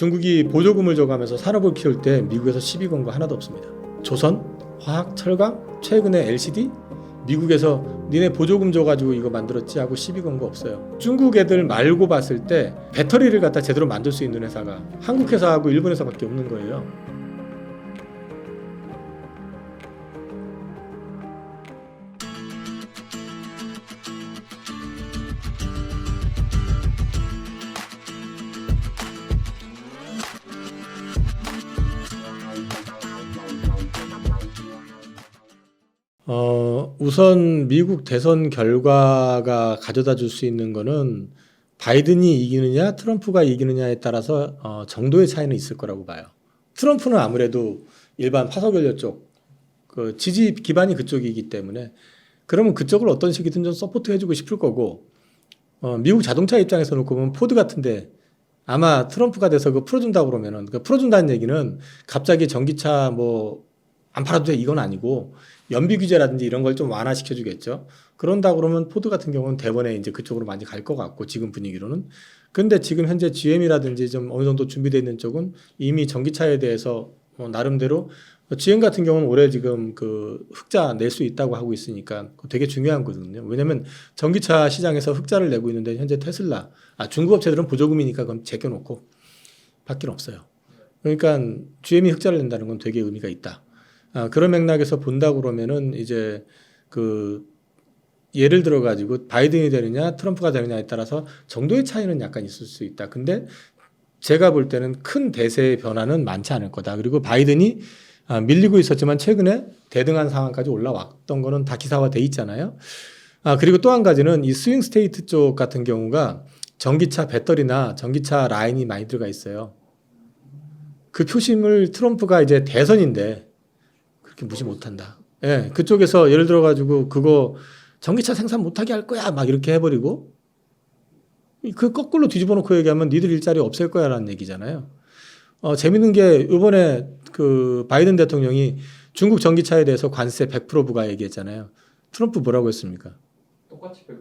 중국이 보조금을 줘가면서 산업을 키울 때 미국에서 시비 건 거 하나도 없습니다. 조선, 화학, 철강, 최근에 LCD 미국에서 니네 보조금 줘가지고 이거 만들었지 하고 시비 건 거 없어요. 중국 애들 말고 봤을 때 배터리를 갖다 제대로 만들 수 있는 회사가 한국 회사하고 일본 회사밖에 없는 거예요. 우선 미국 대선 결과가 가져다 줄 수 있는 거는 바이든이 이기느냐 트럼프가 이기느냐에 따라서 정도의 차이는 있을 거라고 봐요. 트럼프는 아무래도 일반 파석연료 쪽 그 지지 기반이 그쪽이기 때문에 그러면 그쪽을 어떤 식이든 좀 서포트 해주고 싶을 거고 미국 자동차 입장에서 놓고 보면 포드 같은데 아마 트럼프가 돼서 그 풀어준다고 그러면은 그 풀어준다는 얘기는 갑자기 전기차 뭐 안 팔아도 돼 이건 아니고 연비 규제라든지 이런 걸 좀 완화시켜 주겠죠. 그런다 그러면 포드 같은 경우는 대번에 이제 그쪽으로 많이 갈 것 같고 지금 분위기로는. 근데 지금 현재 GM이라든지 좀 어느 정도 준비되어 있는 쪽은 이미 전기차에 대해서 나름대로 GM 같은 경우는 올해 지금 그 흑자 낼 수 있다고 하고 있으니까 되게 중요한 거거든요. 왜냐면 전기차 시장에서 흑자를 내고 있는데 현재 테슬라, 중국 업체들은 보조금이니까 그건 제껴놓고 밖에 없어요. 그러니까 GM이 흑자를 낸다는 건 되게 의미가 있다. 그런 맥락에서 본다 그러면은 이제 그 예를 들어 가지고 바이든이 되느냐 트럼프가 되느냐에 따라서 정도의 차이는 약간 있을 수 있다. 근데 제가 볼 때는 큰 대세의 변화는 많지 않을 거다. 그리고 바이든이 밀리고 있었지만 최근에 대등한 상황까지 올라왔던 거는 다 기사화돼 있잖아요. 그리고 또 한 가지는 이 스윙 스테이트 쪽 같은 경우가 전기차 배터리나 전기차 라인이 많이 들어가 있어요. 그 표심을 트럼프가 이제 대선인데 무시 못한다. 예, 그쪽에서 예를 들어 가지고 그거 전기차 생산 못하게 할 거야 막 이렇게 해버리고 그 거꾸로 뒤집어 놓고 얘기하면 니들 일자리 없앨 거야라는 얘기잖아요. 재밌는 게 이번에 그 바이든 대통령이 중국 전기차에 대해서 관세 100% 부과 얘기했잖아요. 트럼프 뭐라고 했습니까? 똑같이 100%.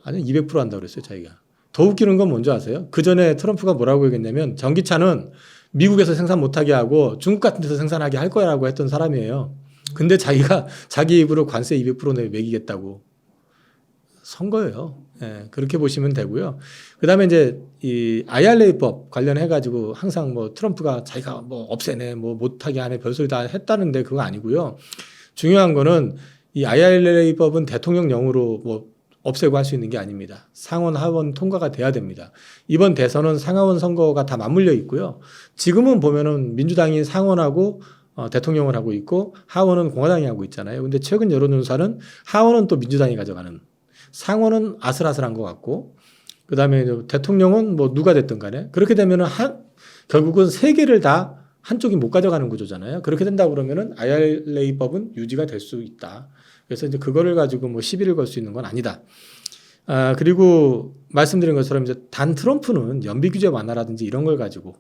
아니 200% 한다고 그랬어요 자기가. 더 웃기는 건 뭔지 아세요? 그 전에 트럼프가 뭐라고 얘기했냐면 전기차는 미국에서 생산 못하게 하고 중국 같은 데서 생산하게 할 거라고 했던 사람이에요. 근데 자기가 자기 입으로 관세 200% 매기겠다고 선 거예요. 예, 그렇게 보시면 되고요. 그 다음에 이제 이 IRA법 관련해 가지고 항상 뭐 트럼프가 자기가 뭐 없애네, 뭐 못하게 하네, 별소리 다 했다는데 그거 아니고요. 중요한 거는 이 IRA법은 대통령령으로 뭐 없애고 할 수 있는 게 아닙니다. 상원, 하원 통과가 돼야 됩니다. 이번 대선은 상하원 선거가 다 맞물려 있고요. 지금은 보면은 민주당이 상원하고 대통령을 하고 있고 하원은 공화당이 하고 있잖아요. 근데 최근 여론조사는 하원은 또 민주당이 가져가는, 상원은 아슬아슬한 것 같고, 그 다음에 대통령은 뭐 누가 됐든 간에 그렇게 되면은 결국은 세 개를 다 한쪽이 못 가져가는 구조잖아요. 그렇게 된다 그러면은 IRA법은 유지가 될 수 있다. 그래서 이제 그거를 가지고 뭐 시비를 걸 수 있는 건 아니다. 그리고 말씀드린 것처럼 이제 단 트럼프는 연비 규제 완화라든지 이런 걸 가지고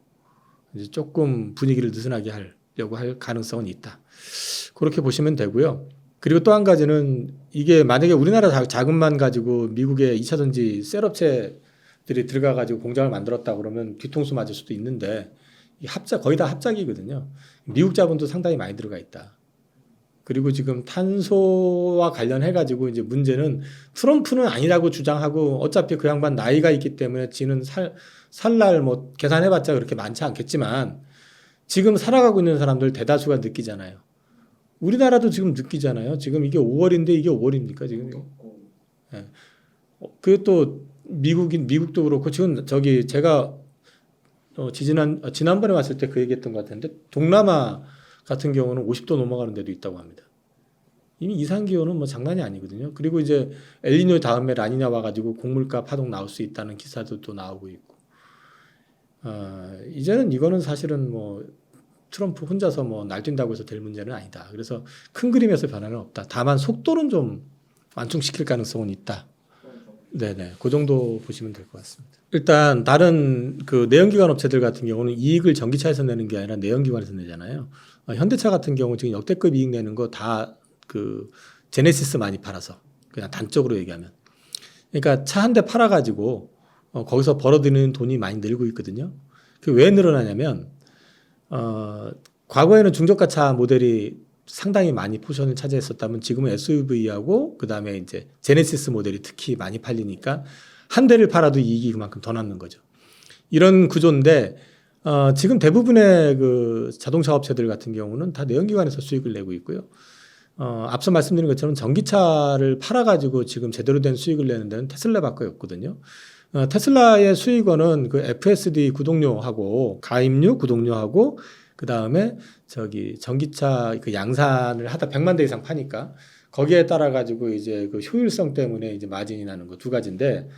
이제 조금 분위기를 느슨하게 하려고 할 가능성은 있다. 그렇게 보시면 되고요. 그리고 또 한 가지는 이게 만약에 우리나라 자금만 가지고 미국의 2차 전지 셀업체들이 들어가 가지고 공장을 만들었다 그러면 뒤통수 맞을 수도 있는데 거의 다 합작이거든요. 미국 자본도 상당히 많이 들어가 있다. 그리고 지금 탄소와 관련해 가지고 이제 문제는 트럼프는 아니라고 주장하고 어차피 그 양반 나이가 있기 때문에 지는 살날 뭐 계산해봤자 그렇게 많지 않겠지만 지금 살아가고 있는 사람들 대다수가 느끼잖아요. 우리나라도 지금 느끼잖아요. 지금 이게 5월인데 이게 5월입니까 지금? 예. 그또 미국도 그렇고 지금 저기 제가 지난번에 왔을 때 그 얘기했던 것 같은데 동남아 같은 경우는 50도 넘어가는 데도 있다고 합니다. 이미 이상기온은 뭐 장난이 아니거든요. 그리고 이제 엘니뇨 다음에 라니냐 와가지고 곡물가 파동 나올 수 있다는 기사도 또 나오고 있고. 이제는 이거는 사실은 뭐 트럼프 혼자서 뭐 날뛴다고 해서 될 문제는 아니다. 그래서 큰 그림에서 변화는 없다. 다만 속도는 좀 완충시킬 가능성은 있다. 네네, 그 정도 보시면 될 것 같습니다. 일단 다른 그 내연기관 업체들 같은 경우는 이익을 전기차에서 내는 게 아니라 내연기관에서 내잖아요. 현대차 같은 경우 지금 역대급 이익 내는 거 다 그 제네시스 많이 팔아서 그냥 단적으로 얘기하면, 그러니까 차 한 대 팔아가지고 거기서 벌어들이는 돈이 많이 늘고 있거든요. 그 왜 늘어나냐면 과거에는 중저가차 모델이 상당히 많이 포션을 차지했었다면 지금은 SUV하고 그다음에 이제 제네시스 모델이 특히 많이 팔리니까 한 대를 팔아도 이익이 그만큼 더 남는 거죠. 이런 구조인데 지금 대부분의 그 자동차 업체들 같은 경우는 다 내연기관에서 수익을 내고 있고요. 앞서 말씀드린 것처럼 전기차를 팔아가지고 지금 제대로 된 수익을 내는 데는 테슬라밖에 없거든요. 테슬라의 수익원은 그 FSD 구독료하고 가입료 구독료하고 그 다음에 저기 전기차 그 양산을 하다 100만 대 이상 파니까 거기에 따라 가지고 이제 그 효율성 때문에 이제 마진이 나는 거 두 가지인데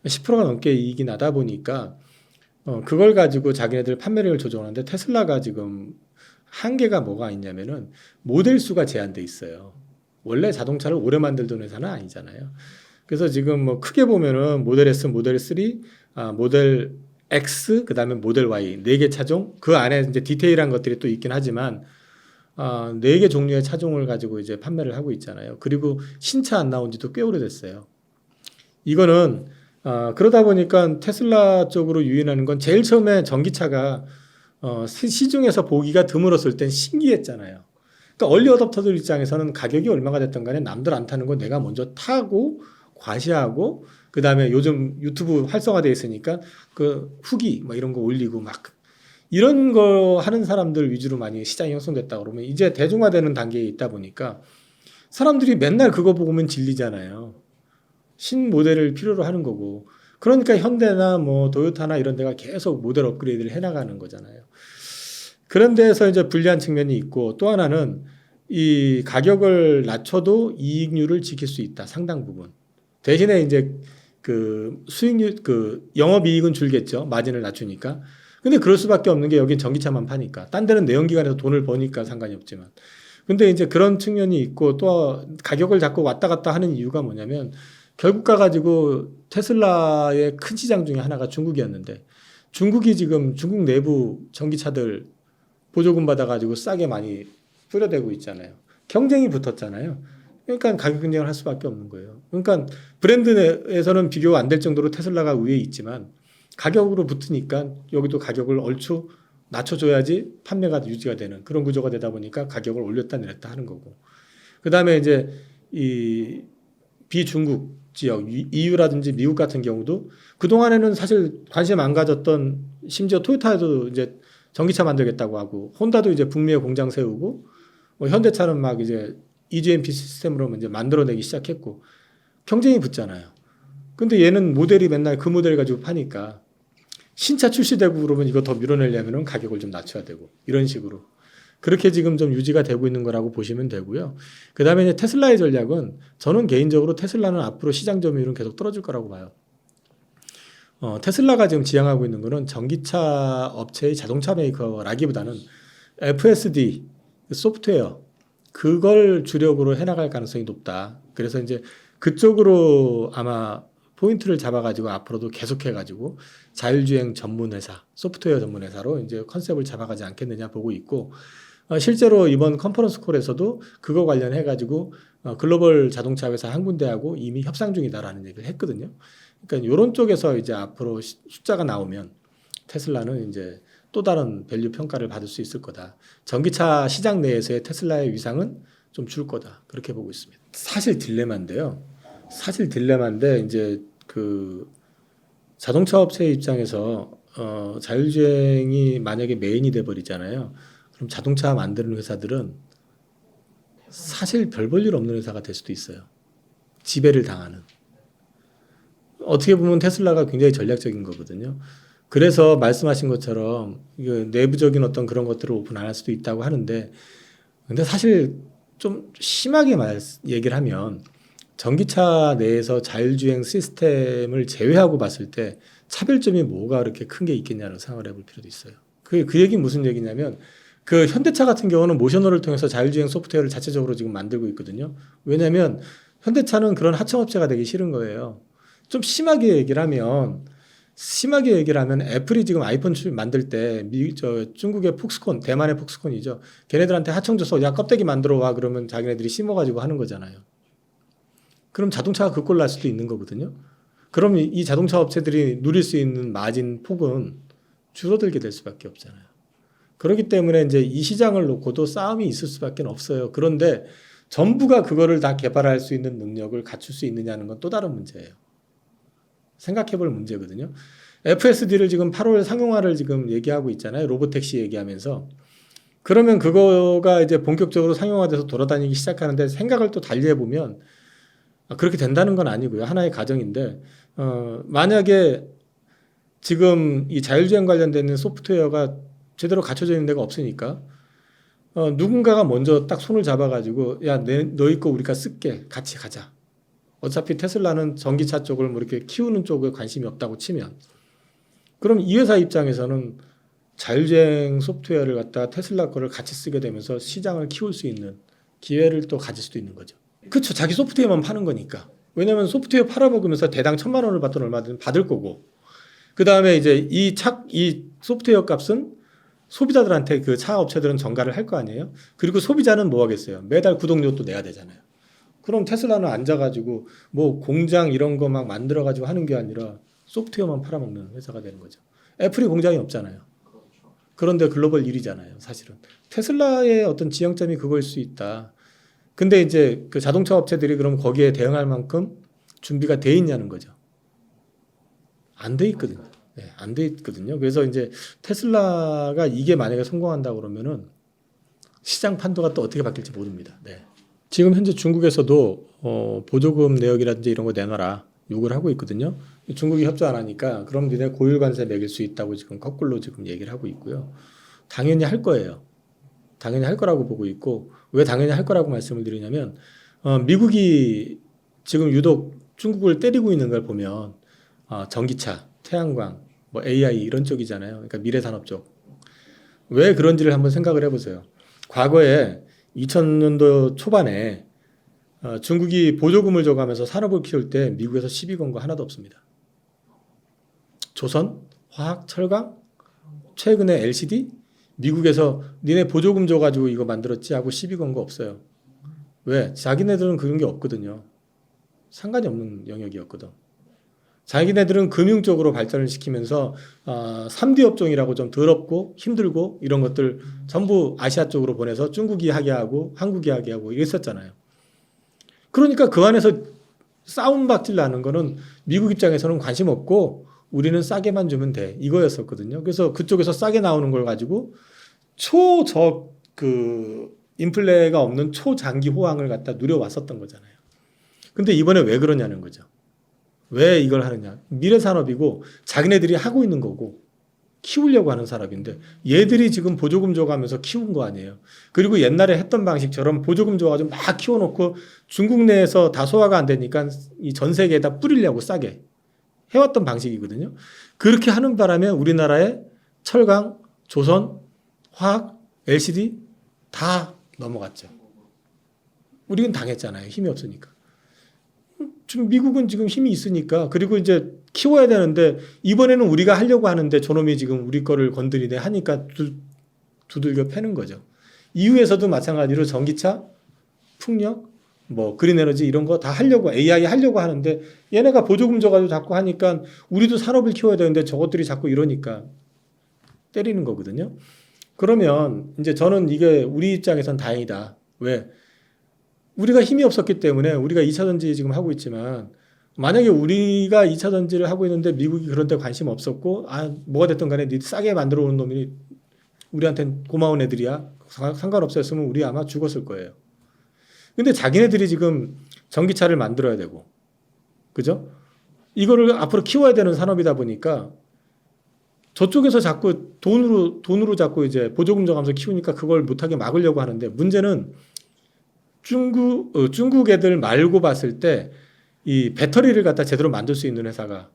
10%가 넘게 이익이 나다 보니까 그걸 가지고 자기네들 판매량을 조정하는데 테슬라가 지금 한계가 뭐가 있냐면은 모델 수가 제한돼 있어요. 원래 자동차를 오래 만들던 회사는 아니잖아요. 그래서 지금 뭐 크게 보면은 모델 S, 모델 3, 모델 X, 그다음에 모델 Y 네 개 차종 그 안에 이제 디테일한 것들이 또 있긴 하지만 네 개 종류의 차종을 가지고 이제 판매를 하고 있잖아요. 그리고 신차 안 나온 지도 꽤 오래됐어요. 이거는 그러다 보니까 테슬라 쪽으로 유인하는 건 제일 처음에 전기차가 시중에서 보기가 드물었을 땐 신기했잖아요. 그러니까 얼리 어댑터들 입장에서는 가격이 얼마가 됐든 간에 남들 안 타는 거 내가 먼저 타고 과시하고 그다음에 요즘 유튜브 활성화되어 있으니까 그 후기 뭐 이런 거 올리고 막 이런 거 하는 사람들 위주로 많이 시장이 형성됐다 그러면 이제 대중화되는 단계에 있다 보니까 사람들이 맨날 그거 보면 질리잖아요. 신 모델을 필요로 하는 거고 그러니까 현대나 뭐 도요타나 이런 데가 계속 모델 업그레이드를 해나가는 거잖아요. 그런 데에서 이제 불리한 측면이 있고 또 하나는 이 가격을 낮춰도 이익률을 지킬 수 있다 상당 부분. 대신에 이제 그 수익률 그 영업이익은 줄겠죠. 마진을 낮추니까. 근데 그럴 수밖에 없는 게 여긴 전기차만 파니까. 딴 데는 내연기관에서 돈을 버니까 상관이 없지만. 근데 이제 그런 측면이 있고 또 가격을 자꾸 왔다 갔다 하는 이유가 뭐냐면 결국 가가지고 테슬라의 큰 시장 중에 하나가 중국이었는데 중국이 지금 중국 내부 전기차들 보조금 받아가지고 싸게 많이 뿌려대고 있잖아요. 경쟁이 붙었잖아요. 그러니까 가격 경쟁을 할 수밖에 없는 거예요. 그러니까 브랜드에서는 비교 안 될 정도로 테슬라가 위에 있지만 가격으로 붙으니까 여기도 가격을 얼추 낮춰줘야지 판매가 유지가 되는 그런 구조가 되다 보니까 가격을 올렸다 내렸다 하는 거고. 그 다음에 이제 이 비중국 지역, EU라든지 미국 같은 경우도 그동안에는 사실 관심 안 가졌던 심지어 토요타도 이제 전기차 만들겠다고 하고 혼다도 이제 북미에 공장 세우고 뭐 현대차는 막 이제 EGMP 시스템으로 이제 만들어내기 시작했고 경쟁이 붙잖아요. 근데 얘는 모델이 맨날 그 모델 가지고 파니까 신차 출시되고 그러면 이거 더 밀어내려면 가격을 좀 낮춰야 되고 이런 식으로 그렇게 지금 좀 유지가 되고 있는 거라고 보시면 되고요. 그 다음에 이제 테슬라의 전략은 저는 개인적으로 테슬라는 앞으로 시장 점유율은 계속 떨어질 거라고 봐요. 테슬라가 지금 지향하고 있는 거는 전기차 업체의 자동차 메이커라기보다는 FSD 소프트웨어 그걸 주력으로 해나갈 가능성이 높다. 그래서 이제 그쪽으로 아마 포인트를 잡아가지고 앞으로도 계속해가지고 자율주행 전문 회사, 소프트웨어 전문 회사로 이제 컨셉을 잡아가지 않겠느냐 보고 있고 실제로 이번 컨퍼런스 콜에서도 그거 관련해가지고 글로벌 자동차 회사 한 군데하고 이미 협상 중이다라는 얘기를 했거든요. 그러니까 이런 쪽에서 이제 앞으로 숫자가 나오면 테슬라는 이제 또 다른 밸류 평가를 받을 수 있을 거다. 전기차 시장 내에서의 테슬라의 위상은 좀 줄 거다. 그렇게 보고 있습니다. 사실 딜레마인데요. 사실 딜레마인데 이제 그 자동차 업체 입장에서 자율주행이 만약에 메인이 돼 버리잖아요. 그럼 자동차 만드는 회사들은 사실 별 볼 일 없는 회사가 될 수도 있어요. 지배를 당하는. 어떻게 보면 테슬라가 굉장히 전략적인 거거든요. 그래서 말씀하신 것처럼 내부적인 어떤 그런 것들을 오픈 안 할 수도 있다고 하는데 근데 사실 좀 심하게 얘기를 하면 전기차 내에서 자율주행 시스템을 제외하고 봤을 때 차별점이 뭐가 그렇게 큰 게 있겠냐는 생각을 해볼 필요도 있어요. 그 얘기는 무슨 얘기냐면 그 현대차 같은 경우는 모셔널을 통해서 자율주행 소프트웨어를 자체적으로 지금 만들고 있거든요. 왜냐하면 현대차는 그런 하청업체가 되기 싫은 거예요. 좀 심하게 얘기를 하면 애플이 지금 아이폰 만들 때 중국의 폭스콘, 대만의 폭스콘이죠. 걔네들한테 하청 줘서 야 껍데기 만들어 와 그러면 자기네들이 심어가지고 하는 거잖아요. 그럼 자동차가 그 꼴 날 수도 있는 거거든요. 그럼 이 자동차 업체들이 누릴 수 있는 마진 폭은 줄어들게 될 수밖에 없잖아요. 그렇기 때문에 이제 이 시장을 놓고도 싸움이 있을 수밖에 없어요. 그런데 전부가 그거를 다 개발할 수 있는 능력을 갖출 수 있느냐는 건 또 다른 문제예요. 생각해 볼 문제거든요. FSD를 지금 8월 상용화를 지금 얘기하고 있잖아요. 로보택시 얘기하면서. 그러면 그거가 이제 본격적으로 상용화돼서 돌아다니기 시작하는데 생각을 또 달리 해보면 그렇게 된다는 건 아니고요. 하나의 가정인데 만약에 지금 이 자율주행 관련된 소프트웨어가 제대로 갖춰져 있는 데가 없으니까 누군가가 먼저 딱 손을 잡아가지고 야, 너희 거 우리가 쓸게. 같이 가자. 어차피 테슬라는 전기차 쪽을 뭐 이렇게 키우는 쪽에 관심이 없다고 치면 그럼 이 회사 입장에서는 자율주행 소프트웨어를 갖다가 테슬라 거를 같이 쓰게 되면서 시장을 키울 수 있는 기회를 또 가질 수도 있는 거죠. 그렇죠. 자기 소프트웨어만 파는 거니까. 왜냐하면 소프트웨어 팔아먹으면서 대당 1,000만 원을 받든 얼마든 받을 거고 그 다음에 이제 이 소프트웨어 값은 소비자들한테 그 차 업체들은 전가를 할 거 아니에요. 그리고 소비자는 뭐 하겠어요. 매달 구독료도 내야 되잖아요. 그럼 테슬라는 앉아가지고 뭐 공장 이런 거 막 만들어가지고 하는 게 아니라 소프트웨어만 팔아먹는 회사가 되는 거죠. 애플이 공장이 없잖아요. 그런데 글로벌 1위잖아요. 사실은. 테슬라의 어떤 지향점이 그거일 수 있다. 근데 이제 그 자동차 업체들이 그럼 거기에 대응할 만큼 준비가 돼 있냐는 거죠. 안 돼 있거든요. 네, 안 돼 있거든요. 그래서 이제 테슬라가 이게 만약에 성공한다 그러면은 시장 판도가 또 어떻게 바뀔지 모릅니다. 네. 지금 현재 중국에서도 보조금 내역이라든지 이런 거 내놔라 요구를 하고 있거든요. 중국이 협조 안 하니까 그럼 니네 고율 관세 매길 수 있다고 지금 거꾸로 지금 얘기를 하고 있고요. 당연히 할 거예요. 당연히 할 거라고 보고 있고 왜 당연히 할 거라고 말씀을 드리냐면 미국이 지금 유독 중국을 때리고 있는 걸 보면 전기차, 태양광, 뭐 AI 이런 쪽이잖아요. 그러니까 미래산업 쪽. 왜 그런지를 한번 생각을 해보세요. 과거에 2000년도 초반에 중국이 보조금을 줘가면서 산업을 키울 때 미국에서 시비 건 거 하나도 없습니다. 조선, 화학, 철강, 최근에 LCD, 미국에서 니네 보조금 줘가지고 이거 만들었지 하고 시비 건 거 없어요. 왜? 자기네들은 그런 게 없거든요. 상관이 없는 영역이었거든. 자기네들은 금융 쪽으로 발전을 시키면서 3D 업종이라고 좀 더럽고 힘들고 이런 것들 전부 아시아 쪽으로 보내서 중국이 하게 하고 한국이 하게 하고 이랬었잖아요. 그러니까 그 안에서 싸움박질 나는 거는 미국 입장에서는 관심 없고 우리는 싸게만 주면 돼 이거였었거든요. 그래서 그쪽에서 싸게 나오는 걸 가지고 인플레가 없는 초장기 호황을 갖다 누려왔었던 거잖아요. 근데 이번에 왜 그러냐는 거죠. 왜 이걸 하느냐. 미래산업이고 자기네들이 하고 있는 거고 키우려고 하는 산업인데 얘들이 지금 보조금 줘가면서 키운 거 아니에요. 그리고 옛날에 했던 방식처럼 보조금 줘가지고 막 키워놓고 중국 내에서 다 소화가 안 되니까 이 전 세계에다 뿌리려고 싸게 해왔던 방식이거든요. 그렇게 하는 바람에 우리나라의 철강, 조선, 화학, LCD 다 넘어갔죠. 우리는 당했잖아요. 힘이 없으니까. 지금 미국은 지금 힘이 있으니까 그리고 이제 키워야 되는데 이번에는 우리가 하려고 하는데 저놈이 지금 우리 거를 건드리네 하니까 두들겨 패는 거죠. EU에서도 마찬가지로 전기차, 풍력, 뭐 그린에너지 이런 거 다 하려고 AI 하려고 하는데 얘네가 보조금 줘가지고 자꾸 하니까 우리도 산업을 키워야 되는데 저것들이 자꾸 이러니까 때리는 거거든요. 그러면 이제 저는 이게 우리 입장에선 다행이다. 왜? 우리가 힘이 없었기 때문에 우리가 2차 전지 지금 하고 있지만 만약에 우리가 2차 전지를 하고 있는데 미국이 그런 데 관심 없었고 뭐가 됐든 간에 니 싸게 만들어 오는 놈이 우리한테는 고마운 애들이야. 상관없었으면 우리 아마 죽었을 거예요. 근데 자기네들이 지금 전기차를 만들어야 되고 그죠? 이거를 앞으로 키워야 되는 산업이다 보니까 저쪽에서 자꾸 돈으로 자꾸 이제 보조금 줘가면서 키우니까 그걸 못하게 막으려고 하는데 문제는 중국 애들 말고 봤을 때 이 배터리를 갖다 제대로 만들 수 있는 회사가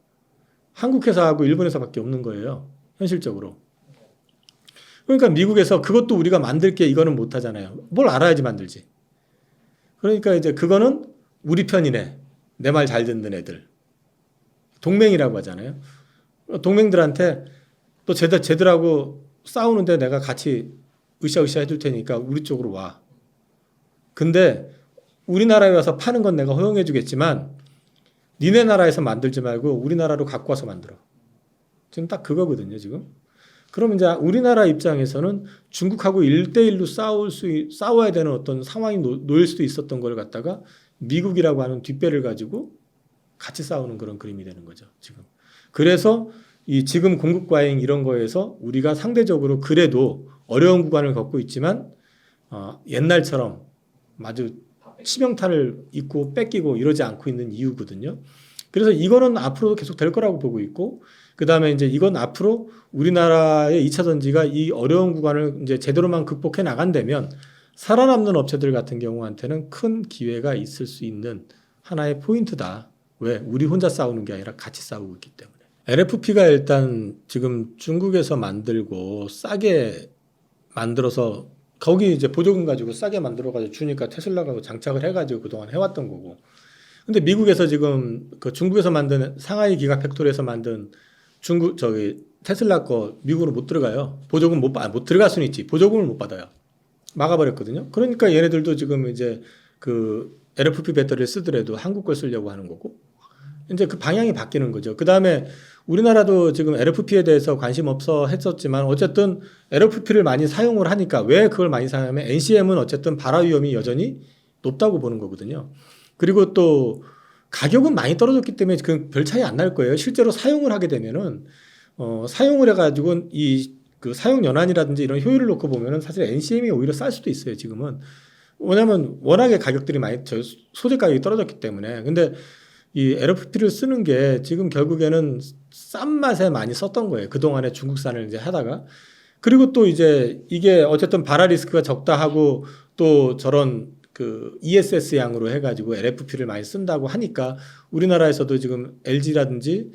한국 회사하고 일본 회사밖에 없는 거예요. 현실적으로. 그러니까 미국에서 그것도 우리가 만들게 이거는 못 하잖아요. 뭘 알아야지 만들지. 그러니까 이제 그거는 우리 편이네. 내 말 잘 듣는 애들. 동맹이라고 하잖아요. 동맹들한테 또 쟤들하고 싸우는데 내가 같이 으쌰으쌰 해줄 테니까 우리 쪽으로 와. 근데 우리나라에 와서 파는 건 내가 허용해 주겠지만 니네 나라에서 만들지 말고 우리나라로 갖고 와서 만들어. 지금 딱 그거거든요. 지금. 그럼 이제 우리나라 입장에서는 중국하고 1대1로 싸워야 되는 어떤 상황이 놓일 수도 있었던 걸 갖다가 미국이라고 하는 뒷배를 가지고 같이 싸우는 그런 그림이 되는 거죠, 지금. 그래서 이 지금 공급 과잉 이런 거에서 우리가 상대적으로 그래도 어려운 구간을 겪고 있지만 옛날처럼 아주 치명타를 입고 뺏기고 이러지 않고 있는 이유거든요. 그래서 이거는 앞으로도 계속 될 거라고 보고 있고, 그 다음에 이제 이건 앞으로 우리나라의 2차 전지가 이 어려운 구간을 이제 제대로만 극복해 나간다면 살아남는 업체들 같은 경우한테는 큰 기회가 있을 수 있는 하나의 포인트다. 왜? 우리 혼자 싸우는 게 아니라 같이 싸우고 있기 때문에. LFP가 일단 지금 중국에서 만들고 싸게 만들어서 거기 이제 보조금 가지고 싸게 만들어가지고 주니까 테슬라가 장착을 해가지고 그동안 해왔던 거고. 근데 미국에서 지금 그 중국에서 만든 상하이 기가 팩토리에서 만든 테슬라 거 미국으로 못 들어가요. 보조금 못 들어갈 수는 있지. 보조금을 못 받아요. 막아버렸거든요. 그러니까 얘네들도 지금 이제 그 LFP 배터리를 쓰더라도 한국 걸 쓰려고 하는 거고. 이제 그 방향이 바뀌는 거죠. 그 다음에 우리나라도 지금 LFP에 대해서 관심 없어 했었지만 어쨌든 LFP를 많이 사용을 하니까 왜 그걸 많이 사용하면 NCM은 어쨌든 발화 위험이 여전히 높다고 보는 거거든요. 그리고 또 가격은 많이 떨어졌기 때문에 그 별 차이 안 날 거예요. 실제로 사용을 하게 되면은 사용을 해가지고 이 그 사용 연한이라든지 이런 효율을 놓고 보면은 사실 NCM이 오히려 쌀 수도 있어요. 지금은 왜냐하면 워낙에 가격들이 많이 소재 가격이 떨어졌기 때문에. 근데 이 LFP를 쓰는 게 지금 결국에는 싼 맛에 많이 썼던 거예요. 그동안에 중국산을 이제 하다가. 그리고 또 이제 이게 어쨌든 발화 리스크가 적다 하고 또 저런 그 ESS 양으로 해가지고 LFP를 많이 쓴다고 하니까 우리나라에서도 지금 LG라든지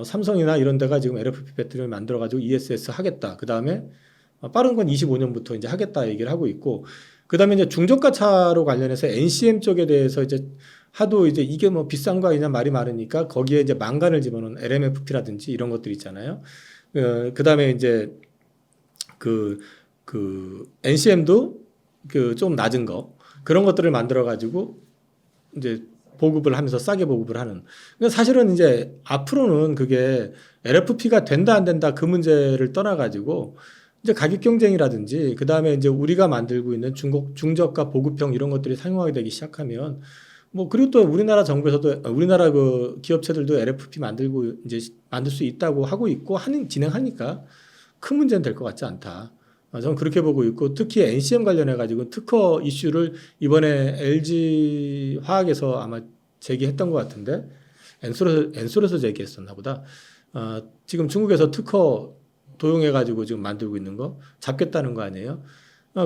삼성이나 이런 데가 지금 LFP 배터리를 만들어가지고 ESS 하겠다. 그 다음에 빠른 건 25년부터 이제 하겠다 얘기를 하고 있고, 그 다음에 이제 중저가 차로 관련해서 NCM 쪽에 대해서 이제 하도 이제 이게 뭐 비싼 거 아니냐 말이 많으니까 거기에 이제 망간을 집어넣은 LMFP라든지 이런 것들 있잖아요. 그 다음에 이제 그 NCM도 그 좀 낮은 거 그런 것들을 만들어 가지고 이제 보급을 하면서 싸게 보급을 하는. 그러니까 사실은 이제 앞으로는 그게 LFP가 된다 안 된다 그 문제를 떠나 가지고 이제 가격 경쟁이라든지 그 다음에 이제 우리가 만들고 있는 중저가 보급형 이런 것들이 상용화가 되기 시작하면 뭐 그리고 또 우리나라 정부에서도 우리나라 그 기업체들도 LFP 만들고 이제 만들 수 있다고 하고 있고 진행하니까 큰 문제는 될 것 같지 않다. 저는 그렇게 보고 있고, 특히 NCM 관련해 가지고 특허 이슈를 이번에 LG 화학에서 아마 제기했던 것 같은데 엔솔에서 제기했었나 보다. 지금 중국에서 특허 도용해 가지고 지금 만들고 있는 거 잡겠다는 거 아니에요?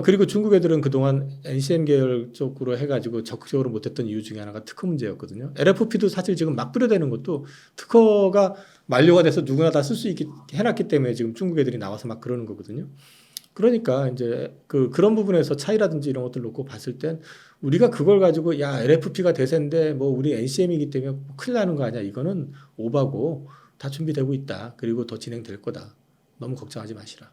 그리고 중국 애들은 그동안 NCM 계열 쪽으로 해가지고 적극적으로 못했던 이유 중에 하나가 특허 문제였거든요. LFP도 사실 지금 막 뿌려대는 것도 특허가 만료가 돼서 누구나 다 쓸 수 있게 해놨기 때문에 지금 중국 애들이 나와서 막 그러는 거거든요. 그러니까 이제 그런 부분에서 차이라든지 이런 것들 놓고 봤을 땐 우리가 그걸 가지고 야 LFP가 대세인데 뭐 우리 NCM이기 때문에 큰일 나는 거 아니야. 이거는 오바고 다 준비되고 있다. 그리고 더 진행될 거다. 너무 걱정하지 마시라.